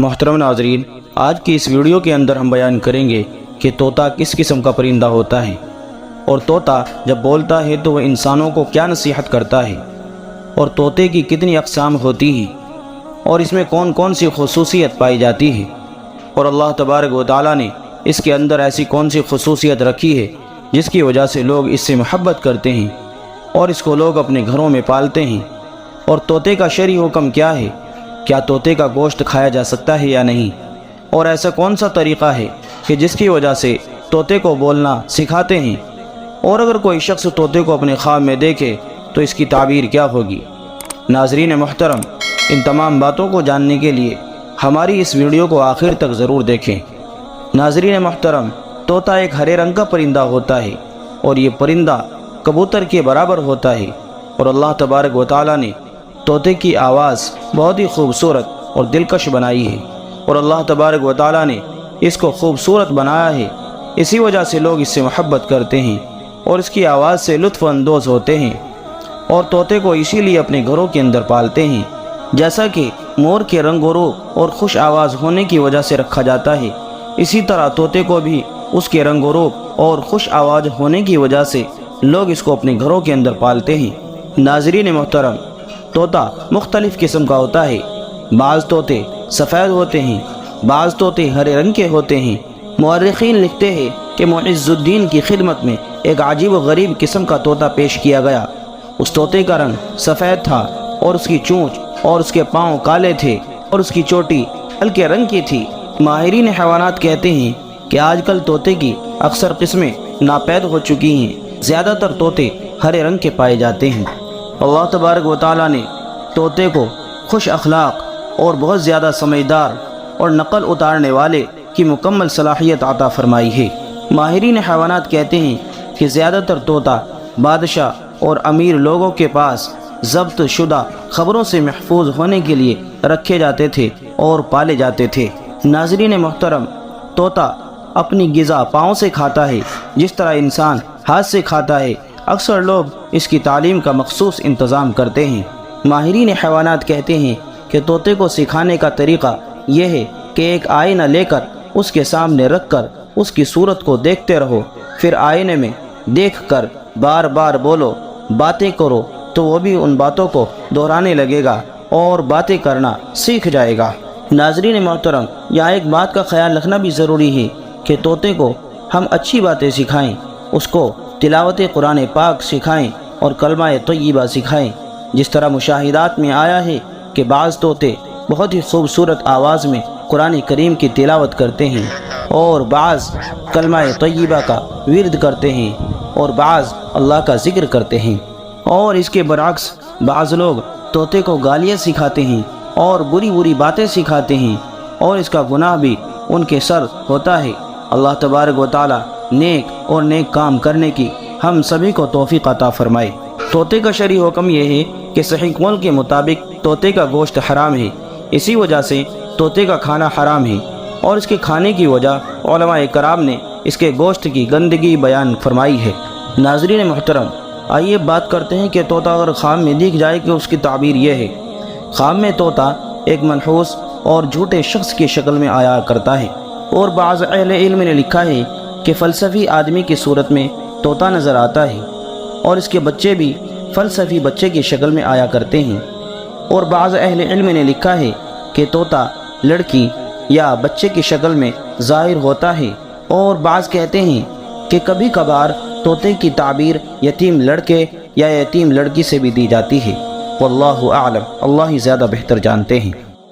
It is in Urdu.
محترم ناظرین، آج کی اس ویڈیو کے اندر ہم بیان کریں گے کہ طوطا کس قسم کا پرندہ ہوتا ہے، اور طوطا جب بولتا ہے تو وہ انسانوں کو کیا نصیحت کرتا ہے، اور طوطے کی کتنی اقسام ہوتی ہیں، اور اس میں کون کون سی خصوصیت پائی جاتی ہے، اور اللہ تبارک و تعالیٰ نے اس کے اندر ایسی کون سی خصوصیت رکھی ہے جس کی وجہ سے لوگ اس سے محبت کرتے ہیں اور اس کو لوگ اپنے گھروں میں پالتے ہیں، اور طوطے کا شرعی حکم کیا ہے، کیا طوطے کا گوشت کھایا جا سکتا ہے یا نہیں، اور ایسا کون سا طریقہ ہے کہ جس کی وجہ سے طوطے کو بولنا سکھاتے ہیں، اور اگر کوئی شخص طوطے کو اپنے خواب میں دیکھے تو اس کی تعبیر کیا ہوگی۔ ناظرین محترم، ان تمام باتوں کو جاننے کے لیے ہماری اس ویڈیو کو آخر تک ضرور دیکھیں۔ ناظرین محترم، طوطا ایک ہرے رنگ کا پرندہ ہوتا ہے، اور یہ پرندہ کبوتر کے برابر ہوتا ہے، اور اللہ تبارک و تعالیٰ نے طوطے کی آواز بہت ہی خوبصورت اور دلکش بنائی ہے، اور اللہ تبارک و تعالیٰ نے اس کو خوبصورت بنایا ہے، اسی وجہ سے لوگ اس سے محبت کرتے ہیں اور اس کی آواز سے لطف اندوز ہوتے ہیں، اور طوطے کو اسی لیے اپنے گھروں کے اندر پالتے ہیں۔ جیسا کہ مور کے رنگ و روپ اور خوش آواز ہونے کی وجہ سے رکھا جاتا ہے، اسی طرح طوطے کو بھی اس کے رنگ و روپ اور خوش آواز ہونے کی وجہ سے لوگ اس کو اپنے گھروں کے اندر پالتے ہیں۔ ناظرین محترم، طوطا مختلف قسم کا ہوتا ہے، بعض طوطے سفید ہوتے ہیں، بعض طوطے ہرے رنگ کے ہوتے ہیں۔ مورخین لکھتے ہیں کہ معز الدین کی خدمت میں ایک عجیب و غریب قسم کا طوطا پیش کیا گیا۔ اس طوطے کا رنگ سفید تھا، اور اس کی چونچ اور اس کے پاؤں کالے تھے، اور اس کی چوٹی ہلکے رنگ کی تھی۔ ماہرین حیوانات کہتے ہیں کہ آج کل طوطے کی اکثر قسمیں ناپید ہو چکی ہیں، زیادہ تر طوطے ہرے رنگ کے پائے جاتے ہیں۔ اللہ تبارک و تعالیٰ نے طوطے کو خوش اخلاق اور بہت زیادہ سمجھدار اور نقل اتارنے والے کی مکمل صلاحیت عطا فرمائی ہے۔ ماہرین حیوانات کہتے ہیں کہ زیادہ تر طوطا بادشاہ اور امیر لوگوں کے پاس ضبط شدہ خبروں سے محفوظ ہونے کے لیے رکھے جاتے تھے اور پالے جاتے تھے۔ ناظرین محترم، طوطا اپنی غذا پاؤں سے کھاتا ہے جس طرح انسان ہاتھ سے کھاتا ہے۔ اکثر لوگ اس کی تعلیم کا مخصوص انتظام کرتے ہیں۔ ماہرین حیوانات کہتے ہیں کہ طوطے کو سکھانے کا طریقہ یہ ہے کہ ایک آئینہ لے کر اس کے سامنے رکھ کر اس کی صورت کو دیکھتے رہو، پھر آئینے میں دیکھ کر بار بار بولو، باتیں کرو، تو وہ بھی ان باتوں کو دہرانے لگے گا اور باتیں کرنا سیکھ جائے گا۔ ناظرین محترم، یہاں ایک بات کا خیال رکھنا بھی ضروری ہے کہ طوطے کو ہم اچھی باتیں سکھائیں، اس کو تلاوت قرآن پاک سکھائیں اور کلمہ طیبہ سکھائیں۔ جس طرح مشاہدات میں آیا ہے کہ بعض طوطے بہت ہی خوبصورت آواز میں قرآن کریم کی تلاوت کرتے ہیں، اور بعض کلمہ طیبہ کا ورد کرتے ہیں، اور بعض اللہ کا ذکر کرتے ہیں۔ اور اس کے برعکس بعض لوگ طوطے کو گالیاں سکھاتے ہیں اور بری بری باتیں سکھاتے ہیں، اور اس کا گناہ بھی ان کے سر ہوتا ہے۔ اللہ تبارک و تعالی نیک اور نیک کام کرنے کی ہم سبھی کو توفیق عطا فرمائے۔ طوطے کا شرعی حکم یہ ہے کہ صحیح قول کے مطابق طوطے کا گوشت حرام ہے، اسی وجہ سے طوطے کا کھانا حرام ہے، اور اس کے کھانے کی وجہ علماء کرام نے اس کے گوشت کی گندگی بیان فرمائی ہے۔ ناظرین محترم، آئیے بات کرتے ہیں کہ طوطا اگر خواب میں دکھ جائے کہ اس کی تعبیر یہ ہے۔ خواب میں طوطا ایک منحوس اور جھوٹے شخص کی شکل میں آیا کرتا ہے، اور بعض اہل علم نے لکھا ہے کہ فلسفی آدمی کی صورت میں طوطا نظر آتا ہے، اور اس کے بچے بھی فلسفی بچے کی شکل میں آیا کرتے ہیں، اور بعض اہل علم نے لکھا ہے کہ طوطا لڑکی یا بچے کی شکل میں ظاہر ہوتا ہے، اور بعض کہتے ہیں کہ کبھی کبھار طوطے کی تعبیر یتیم لڑکے یا یتیم لڑکی سے بھی دی جاتی ہے۔ واللہ اعلم، اللہ ہی زیادہ بہتر جانتے ہیں۔